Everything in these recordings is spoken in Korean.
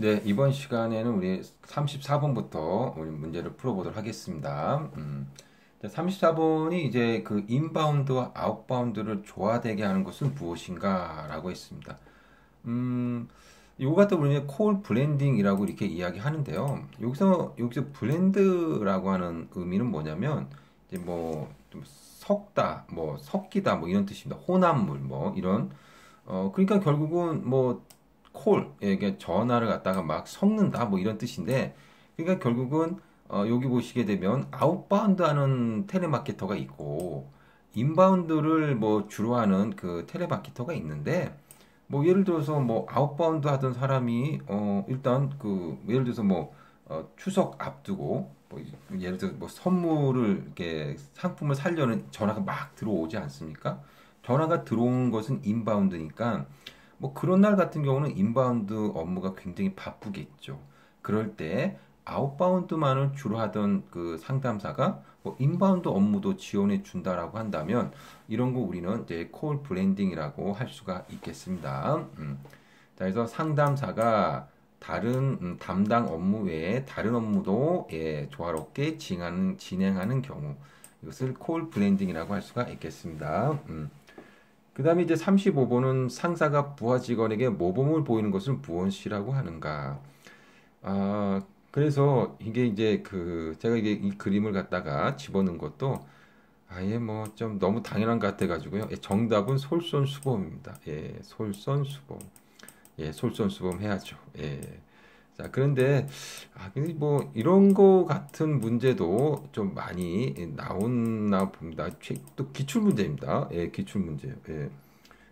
네, 이번 시간에는 우리 34번부터 우리 문제를 풀어보도록 하겠습니다. 34번이 이제 그 인바운드와 아웃바운드를 조화되게 하는 것은 무엇인가 라고 했습니다. 음, 이거 갖다 우리는 콜 블렌딩이라고 이렇게 이야기하는데요. 여기서 블렌드라고 하는 의미는 뭐냐면, 이제 좀 섞다, 섞이다, 이런 뜻입니다. 혼합물, 이런. 그러니까 결국은 이게 전화를 갖다가 막 섞는다, 이런 뜻인데, 그러니까 결국은, 여기 보시게 되면, 아웃바운드 하는 텔레마케터가 있고, 인바운드를 주로 하는 그 텔레마케터가 있는데, 예를 들어서 아웃바운드 하던 사람이 일단 예를 들어서 추석 앞두고 예를 들어서 선물을 이렇게 상품을 살려는 전화가 막 들어오지 않습니까? 전화가 들어오는 것은 인바운드니까 그런 날 같은 경우는 인바운드 업무가 굉장히 바쁘겠죠. 그럴 때 아웃바운드만을 주로 하던 그 상담사가 인바운드 업무도 지원해 준다라고 한다면 이런 거 우리는 이제 콜 브랜딩이라고 할 수가 있겠습니다. 자, 그래서 상담사가 다른 담당 업무 외에 다른 업무도 조화롭게 진행하는 경우 이것을 콜 브랜딩이라고 할 수가 있겠습니다. 그 다음에 이제 35번은 상사가 부하 직원에게 모범을 보이는 것을 무엇이라고 하는가? 아, 그래서 이게 이제 제가 이게 이 그림을 갖다가 집어넣은 것도 아예 좀 너무 당연한 것 같아가지고요. 정답은 솔선수범입니다. 예, 솔선수범. 예, 솔선수범 해야죠. 예. 자, 그런데, 근데 이런 거 같은 문제도 좀 많이 나오나 봅니다. 또 기출문제입니다. 예, 기출문제요. 예.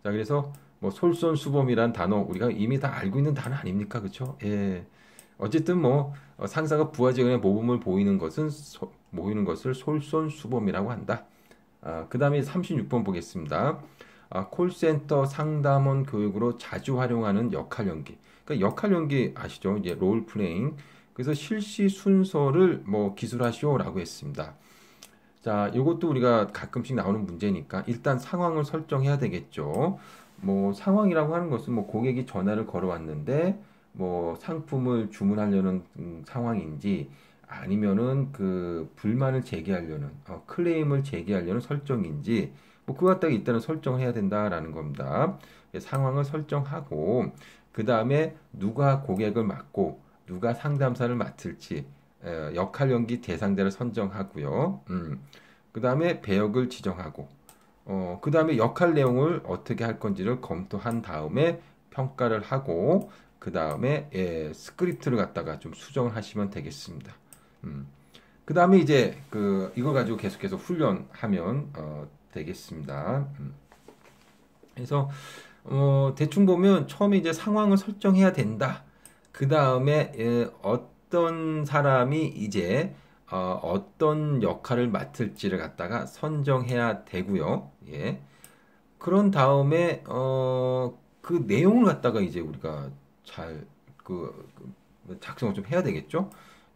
자, 그래서 솔선수범이란 단어 우리가 이미 다 알고 있는 단어 아닙니까? 그쵸? 예. 어쨌든 상사가 부하직원의 모범을 보이는 것을 솔선수범이라고 한다. 그 다음에 36번 보겠습니다. 콜센터 상담원 교육으로 자주 활용하는 역할 연기. 그러니까 역할 연기 아시죠? 이제 롤 플레잉. 그래서 실시 순서를 기술하시오라고 했습니다. 자, 이것도 우리가 가끔씩 나오는 문제니까 일단 상황을 설정해야 되겠죠. 상황이라고 하는 것은 고객이 전화를 걸어왔는데 상품을 주문하려는 상황인지 아니면은 불만을 제기하려는 클레임을 제기하려는 설정인지 그거 갖다가 일단은 설정을 해야 된다라는 겁니다. 상황을 설정하고 그 다음에 누가 고객을 맡고 누가 상담사를 맡을지 역할 연기 대상자를 선정하고요. 그 다음에 배역을 지정하고, 그 다음에 역할 내용을 어떻게 할 건지를 검토한 다음에 평가를 하고, 그 다음에 스크립트를 갖다가 좀 수정을 하시면 되겠습니다. 그 다음에 이제 이걸 가지고 계속해서 훈련하면 되겠습니다. 그래서 대충 보면 처음에 이제 상황을 설정해야 된다. 그 다음에 어떤 사람이 이제 어떤 역할을 맡을지를 갖다가 선정해야 되고요. 예. 그런 다음에 그 내용을 갖다가 이제 우리가 잘 작성을 좀 해야 되겠죠.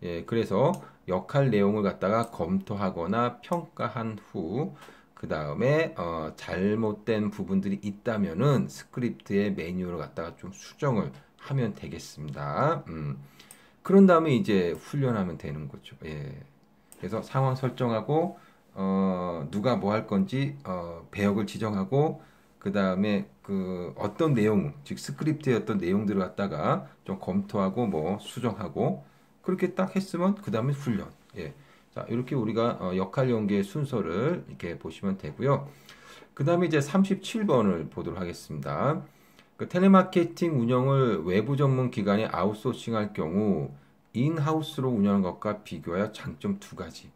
예, 그래서 역할 내용을 갖다가 검토하거나 평가한 후, 그 다음에 잘못된 부분들이 있다면은 스크립트의 매뉴얼을 갖다가 좀 수정을 하면 되겠습니다. 그런 다음에 이제 훈련하면 되는 거죠. 예. 그래서 상황 설정하고 누가 뭐 할 건지 배역을 지정하고 그 다음에 어떤 내용, 즉 스크립트의 어떤 내용들을 갖다가 좀 검토하고 수정하고 그렇게 딱 했으면 그 다음에 훈련. 예. 자, 이렇게 우리가 역할 연계의 순서를 이렇게 보시면 되고요. 그 다음에 이제 37번을 보도록 하겠습니다. 텔레마케팅 운영을 외부 전문 기관에 아웃소싱할 경우 인하우스로 운영하는 것과 비교하여 장점 두 가지.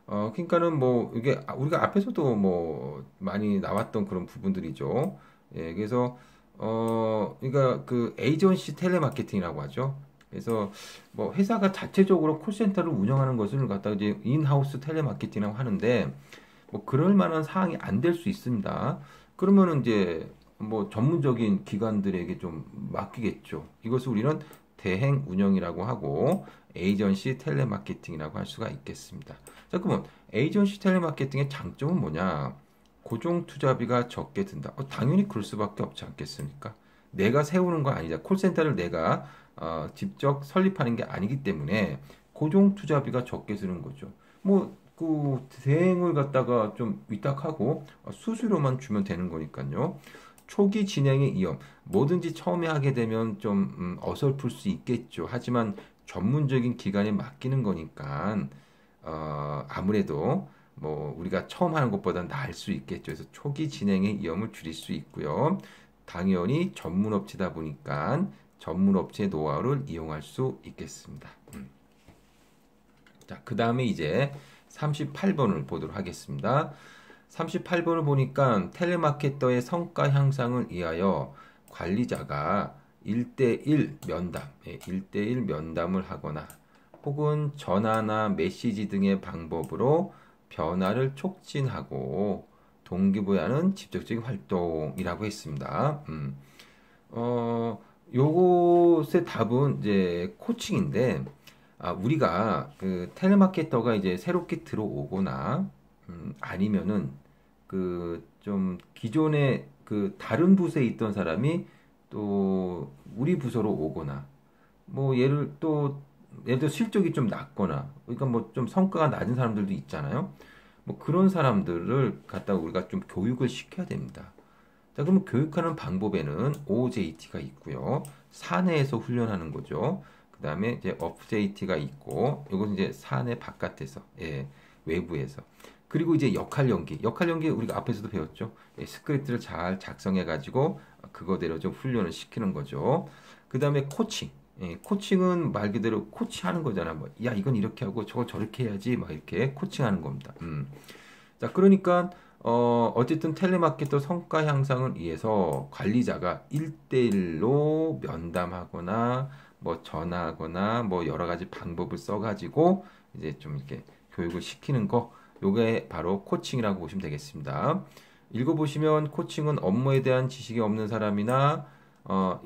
그러니까는 이게 우리가 앞에서도 많이 나왔던 그런 부분들이죠. 예, 그래서 그러니까 에이전시 텔레마케팅이라고 하죠. 그래서 회사가 자체적으로 콜센터를 운영하는 것을 갖다가 이제 인하우스 텔레마케팅이라고 하는데 그럴 만한 사항이 안 될 수 있습니다. 그러면은 이제 전문적인 기관들에게 좀 맡기겠죠. 이것을 우리는 대행 운영이라고 하고 에이전시 텔레마케팅이라고 할 수가 있겠습니다. 자, 그러면 에이전시 텔레마케팅의 장점은 뭐냐? 고정 투자비가 적게 든다. 당연히 그럴 수밖에 없지 않겠습니까? 내가 세우는 거 아니잖아. 콜센터를 내가 직접 설립하는 게 아니기 때문에 고정 투자비가 적게 드는 거죠. 뭐 그 대행을 갖다가 좀 위탁하고 수수료만 주면 되는 거니까요. 초기 진행의 위험, 뭐든지 처음에 하게 되면 좀 어설플 수 있겠죠. 하지만 전문적인 기관에 맡기는 거니까 아무래도 뭐 우리가 처음 하는 것보다 나을 수 있겠죠. 그래서 초기 진행의 위험을 줄일 수 있고요. 당연히 전문 업체다 보니까 전문 업체 노하우를 이용할 수 있겠습니다. 자, 그 다음에 이제 38번을 보도록 하겠습니다. 38번을 보니까 텔레마케터의 성과 향상을 위하여 관리자가 1대1 면담, 1대1 면담을 하거나 혹은 전화나 메시지 등의 방법으로 변화를 촉진하고 동기부여하는 직접적인 활동이라고 했습니다. 요것의 답은 이제 코칭인데, 우리가 그 텔레마케터가 이제 새롭게 들어오거나, 아니면은 그 좀 기존에 그 다른 부서에 있던 사람이 또 우리 부서로 오거나, 뭐 예를 들어 실적이 좀 낮거나, 그러니까 뭐 좀 성과가 낮은 사람들도 있잖아요. 뭐 그런 사람들을 갖다가 우리가 좀 교육을 시켜야 됩니다. 자, 그러면 교육하는 방법에는 OJT가 있고요. 사내에서 훈련하는 거죠. 그 다음에 이제 OJT가 있고, 이것은 이제 사내 바깥에서, 예, 외부에서. 그리고 이제 역할 연기. 역할 연기 우리가 앞에서도 배웠죠. 예, 스크립트를 잘 작성해가지고 그거대로 좀 훈련을 시키는 거죠. 그 다음에 코칭. 예, 코칭은 말 그대로 코치하는 거잖아. 뭐, 야, 이건 이렇게 하고 저거 저렇게 해야지. 막 이렇게 코칭하는 겁니다. 자, 그러니까 어쨌든 텔레마케터 성과 향상을 위해서 관리자가 1대1로 면담하거나 뭐 전화하거나 뭐 여러 가지 방법을 써가지고 이제 좀 이렇게 교육을 시키는 거, 요게 바로 코칭이라고 보시면 되겠습니다. 읽어보시면 코칭은 업무에 대한 지식이 없는 사람이나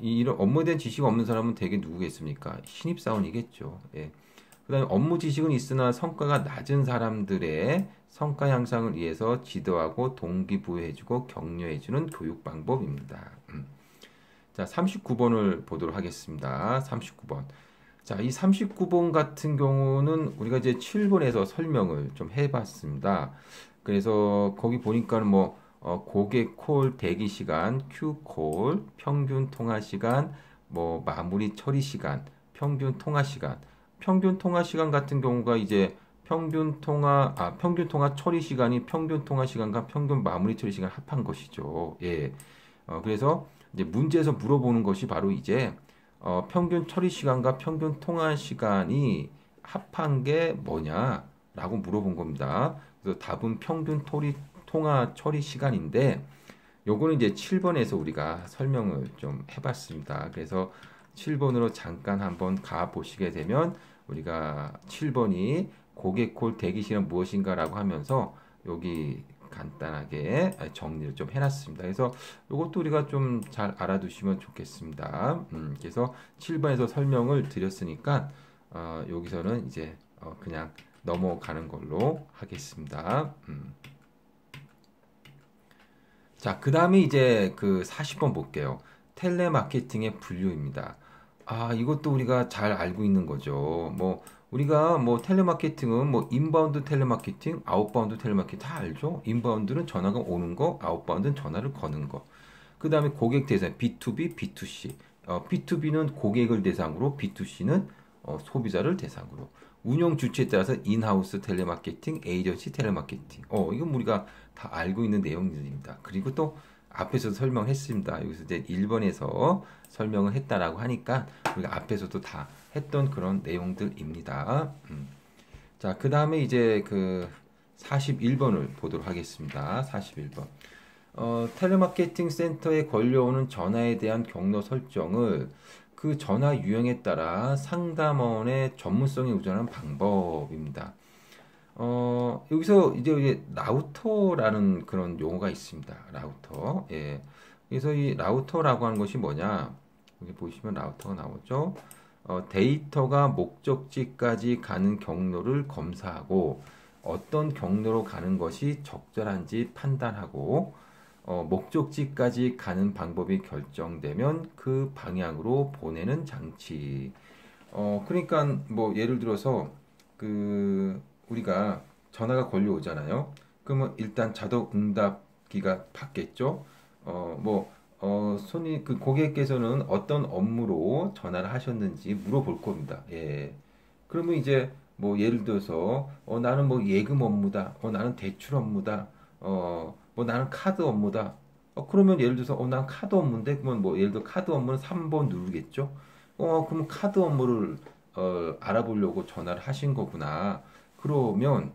이런 업무에 대한 지식이 없는 사람은 대개 누구겠습니까? 신입사원이겠죠. 예. 그다음에 업무 지식은 있으나 성과가 낮은 사람들의 성과 향상을 위해서 지도하고 동기부여해주고 격려해주는 교육 방법입니다. 자, 39번을 보도록 하겠습니다. 39번. 자, 이 39번 같은 경우는 우리가 이제 7번에서 설명을 좀 해봤습니다. 그래서 거기 보니까는 뭐 고객 콜 대기 시간, 큐 콜, 평균 통화 시간, 뭐 마무리 처리 시간, 평균 통화 시간. 평균 통화 시간 같은 경우가 이제 평균 통화 처리 시간이 평균 통화 시간과 평균 마무리 처리 시간 합한 것이죠. 예. 그래서 이제 문제에서 물어보는 것이 바로 이제 평균 처리 시간과 평균 통화 시간이 합한 게 뭐냐라고 물어본 겁니다. 그래서 답은 평균 통화 처리 시간인데 요거는 이제 7번에서 우리가 설명을 좀 해봤습니다. 그래서 7번으로 잠깐 한번 가 보시게 되면 우리가 7번이 고객 콜 대기 시간 무엇인가라고 하면서 여기 간단하게 정리를 좀 해놨습니다. 그래서 이것도 우리가 좀 잘 알아두시면 좋겠습니다. 그래서 7번에서 설명을 드렸으니까 여기서는 이제 그냥 넘어가는 걸로 하겠습니다. 자, 그 다음에 이제 그 40번 볼게요. 텔레마케팅의 분류입니다. 이것도 우리가 잘 알고 있는 거죠. 뭐, 우리가 뭐 텔레마케팅은 뭐 인바운드 텔레마케팅, 아웃바운드 텔레마케팅 다 알죠? 인바운드는 전화가 오는 거, 아웃바운드는 전화를 거는 거. 그 다음에 고객 대상, B2B, B2C. B2B는 고객을 대상으로, B2C는 소비자를 대상으로. 운영 주체에 따라서 인하우스 텔레마케팅, 에이전시 텔레마케팅. 이건 우리가 다 알고 있는 내용들입니다. 그리고 또 앞에서도 설명했습니다. 여기서 이제 1번에서 설명을 했다라고 하니까 우리가 앞에서도 다 했던 그런 내용들입니다. 자, 그 다음에 이제 그 41번을 보도록 하겠습니다. 41번. 텔레마케팅 센터에 걸려오는 전화에 대한 경로 설정을 그 전화 유형에 따라 상담원의 전문성에 의존하는 방법입니다. 여기서 이제 라우터라는 그런 용어가 있습니다. 라우터. 예. 그래서 이 라우터라고 하는 것이 뭐냐? 여기 보시면 라우터가 나오죠. 데이터가 목적지까지 가는 경로를 검사하고 어떤 경로로 가는 것이 적절한지 판단하고 목적지까지 가는 방법이 결정되면 그 방향으로 보내는 장치. 그러니까 뭐 예를 들어서 우리가 전화가 걸려오잖아요. 그러면 일단 자동 응답기가 받겠죠. 그 고객께서는 어떤 업무로 전화를 하셨는지 물어볼 겁니다. 예. 그러면 이제 뭐 예를 들어서 나는 뭐 예금 업무다. 나는 대출 업무다. 뭐 나는 카드 업무다. 그러면 예를 들어서 난 카드 업무인데 그러면 뭐 예를 들어 카드 업무는 3번 누르겠죠. 그럼 카드 업무를 알아보려고 전화를 하신 거구나. 그러면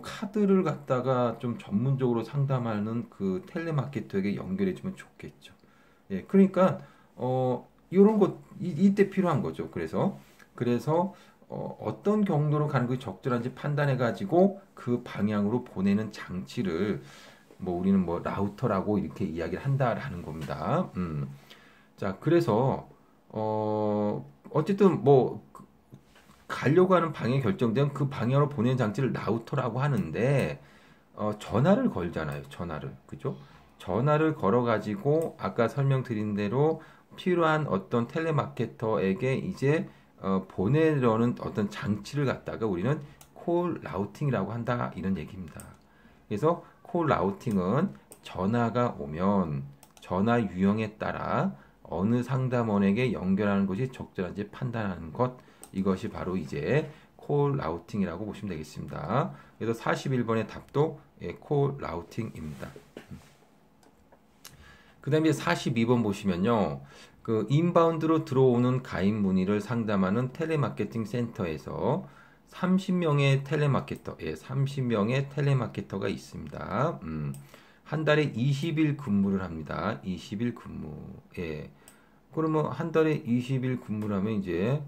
카드를 갖다가 좀 전문적으로 상담하는 그 텔레마케터에게 연결해 주면 좋겠죠. 예, 그러니까 이런 것 이때 필요한 거죠. 그래서 어떤 경로로 가는 것이 적절한지 판단해 가지고 그 방향으로 보내는 장치를 뭐 우리는 뭐 라우터라고 이렇게 이야기를 한다라는 겁니다. 자, 그래서 어쨌든 뭐 가려고 하는 방향이 결정된 그 방향으로 보내는 장치를 라우터라고 하는데 전화를 걸잖아요. 전화를. 그죠? 전화를 걸어 가지고 아까 설명드린 대로 필요한 어떤 텔레마케터에게 이제 보내려는 어떤 장치를 갖다가 우리는 콜 라우팅이라고 한다 이런 얘기입니다. 그래서 콜 라우팅은 전화가 오면 전화 유형에 따라 어느 상담원에게 연결하는 것이 적절한지 판단하는 것, 이것이 바로 이제 콜 라우팅이라고 보시면 되겠습니다. 그래서 41번의 답도 콜 라우팅입니다. 그 다음에 42번 보시면요. 그 인바운드로 들어오는 가입 문의를 상담하는 텔레마케팅 센터에서 30명의 텔레마케터, 30명의 텔레마케터가 있습니다. 한 달에 20일 근무를 합니다. 20일 근무. 예. 그러면 한 달에 20일 근무를 하면 이제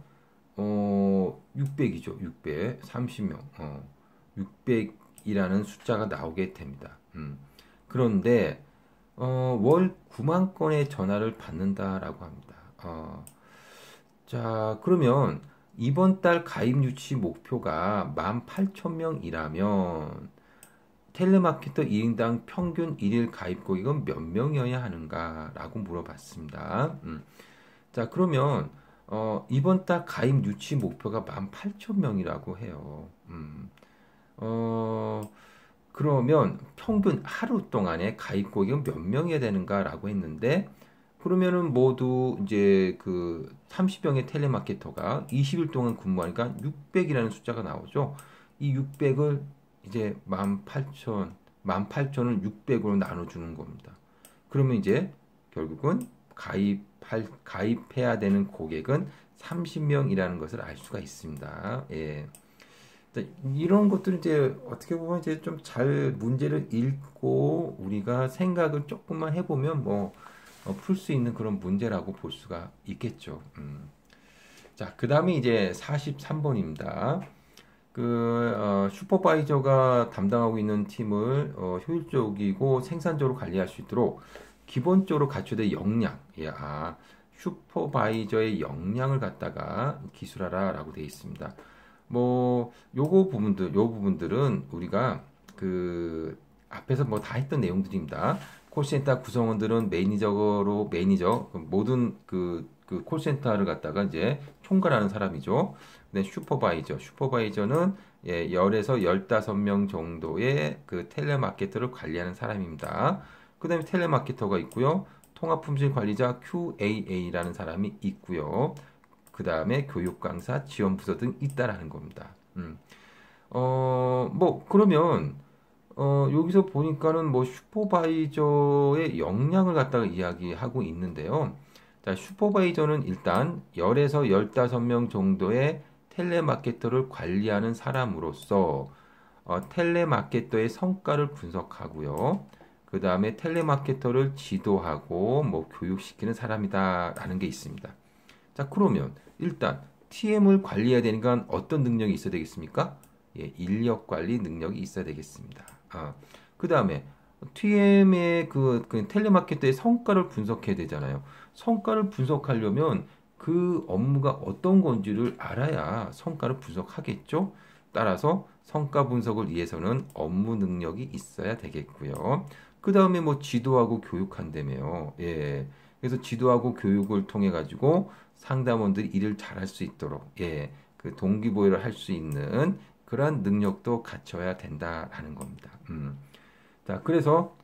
600이죠. 600. 30명. 600이라는 숫자가 나오게 됩니다. 그런데 월 9만 건의 전화를 받는다라고 합니다. 자, 그러면 이번 달 가입 유치 목표가 18,000명이라면 텔레마케터 1인당 평균 일일 가입 고객은 몇 명이어야 하는가라고 물어봤습니다. 자, 그러면 이번 달 가입 유치 목표가 18,000명이라고 해요. 그러면 평균 하루 동안에 가입 고객은 몇 명이어야 되는가라고 했는데, 그러면은 모두 이제 그 30명의 텔레마케터가 20일 동안 근무하니까 600이라는 숫자가 나오죠. 이 600을 이제 18,000을 600으로 나눠주는 겁니다. 그러면 이제 결국은 가입해야 되는 고객은 30명이라는 것을 알 수가 있습니다. 예. 이런 것들은 이제 어떻게 보면 이제 좀 잘 문제를 읽고 우리가 생각을 조금만 해보면 뭐 풀 수 있는 그런 문제라고 볼 수가 있겠죠. 자, 그 다음에 이제 43번입니다. 슈퍼바이저가 담당하고 있는 팀을 효율적이고 생산적으로 관리할 수 있도록 기본적으로 갖춰야 역량, 슈퍼바이저의 역량을 갖다가 기술하라라고 되어 있습니다. 뭐 요 부분들은 우리가 그 앞에서 뭐 다 했던 내용들입니다. 콜센터 구성원들은 모든 그 콜센터를 갖다가 이제 총괄하는 사람이죠. 근데 슈퍼바이저는 10에서 15명 정도의 그 텔레마케터를 관리하는 사람입니다. 그 다음에 텔레마케터가 있고요. 통합품질 관리자 QAA라는 사람이 있고요. 그 다음에 교육 강사, 지원 부서 등 있다라는 겁니다. 그러면 여기서 보니까는 뭐 슈퍼바이저의 역량을 갖다가 이야기하고 있는데요. 자, 슈퍼바이저는 일단 10에서 15명 정도의 텔레마케터를 관리하는 사람으로서 텔레마케터의 성과를 분석하고요. 그 다음에 텔레마케터를 지도하고 뭐 교육시키는 사람이다라는 게 있습니다. 자, 그러면 일단 TM을 관리해야 되니까 어떤 능력이 있어야 되겠습니까? 인력 관리 능력이 있어야 되겠습니다. 그 다음에 TM의 그 텔레마케터의 성과를 분석해야 되잖아요. 성과를 분석하려면 그 업무가 어떤 건지를 알아야 성과를 분석하겠죠. 따라서 성과 분석을 위해서는 업무 능력이 있어야 되겠고요. 그 다음에 뭐 지도하고 교육한다며요. 예. 그래서 지도하고 교육을 통해 가지고 상담원들이 일을 잘할 수 있도록, 예. 그 동기부여를 할 수 있는 그러한 능력도 갖춰야 된다라는 겁니다. 자, 그래서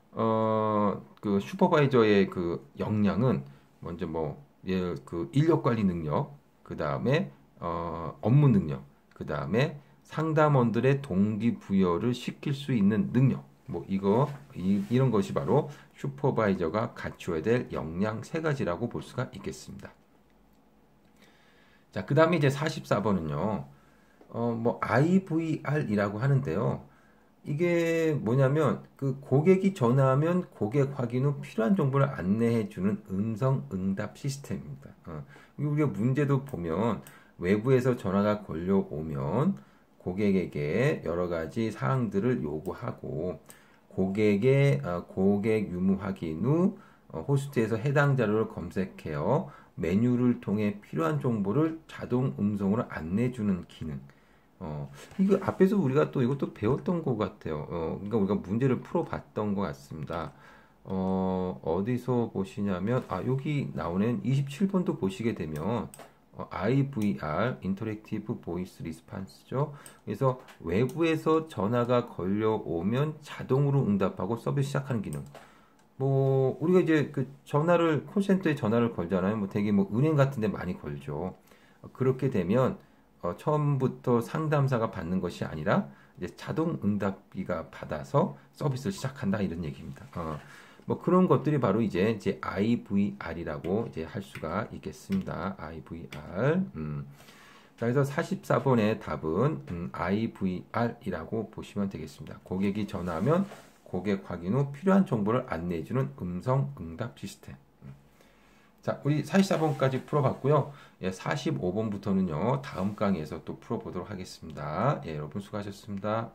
그 슈퍼바이저의 그 역량은 먼저 뭐, 예, 그 인력 관리 능력, 그 다음에 업무 능력, 그 다음에 상담원들의 동기부여를 시킬 수 있는 능력, 뭐 이런 것이 바로 슈퍼바이저가 갖추어야 될 역량 세 가지라고 볼 수가 있겠습니다. 자, 그 다음에 이제 44번은요, 뭐 IVR이라고 하는데요. 이게 뭐냐면 그 고객이 전화하면 고객 확인 후 필요한 정보를 안내해 주는 음성 응답 시스템입니다. 우리가 문제도 보면 외부에서 전화가 걸려오면 고객에게 여러 가지 사항들을 요구하고 고객 유무 확인 후 호스트에서 해당 자료를 검색해요. 메뉴를 통해 필요한 정보를 자동 음성으로 안내해 주는 기능. 이거 앞에서 우리가 또 이것도 배웠던 것 같아요. 그러니까 우리가 문제를 풀어봤던 것 같습니다. 어디서 보시냐면, 여기 나오는 27번도 보시게 되면, IVR, Interactive Voice Response죠. 그래서 외부에서 전화가 걸려오면 자동으로 응답하고 서비스 시작하는 기능. 뭐, 우리가 이제 그 콜센터에 전화를 걸잖아요. 뭐 되게 뭐 은행 같은 데 많이 걸죠. 그렇게 되면, 처음부터 상담사가 받는 것이 아니라 이제 자동 응답기가 받아서 서비스를 시작한다 이런 얘기입니다. 뭐 그런 것들이 바로 이제 IVR이라고 이제 할 수가 있겠습니다. IVR. 자, 그래서 44번의 답은 IVR이라고 보시면 되겠습니다. 고객이 전화하면 고객 확인 후 필요한 정보를 안내해주는 음성 응답 시스템. 자, 우리 44번까지 풀어봤고요. 예, 45번부터는요, 다음 강의에서 또 풀어보도록 하겠습니다. 예, 여러분 수고하셨습니다.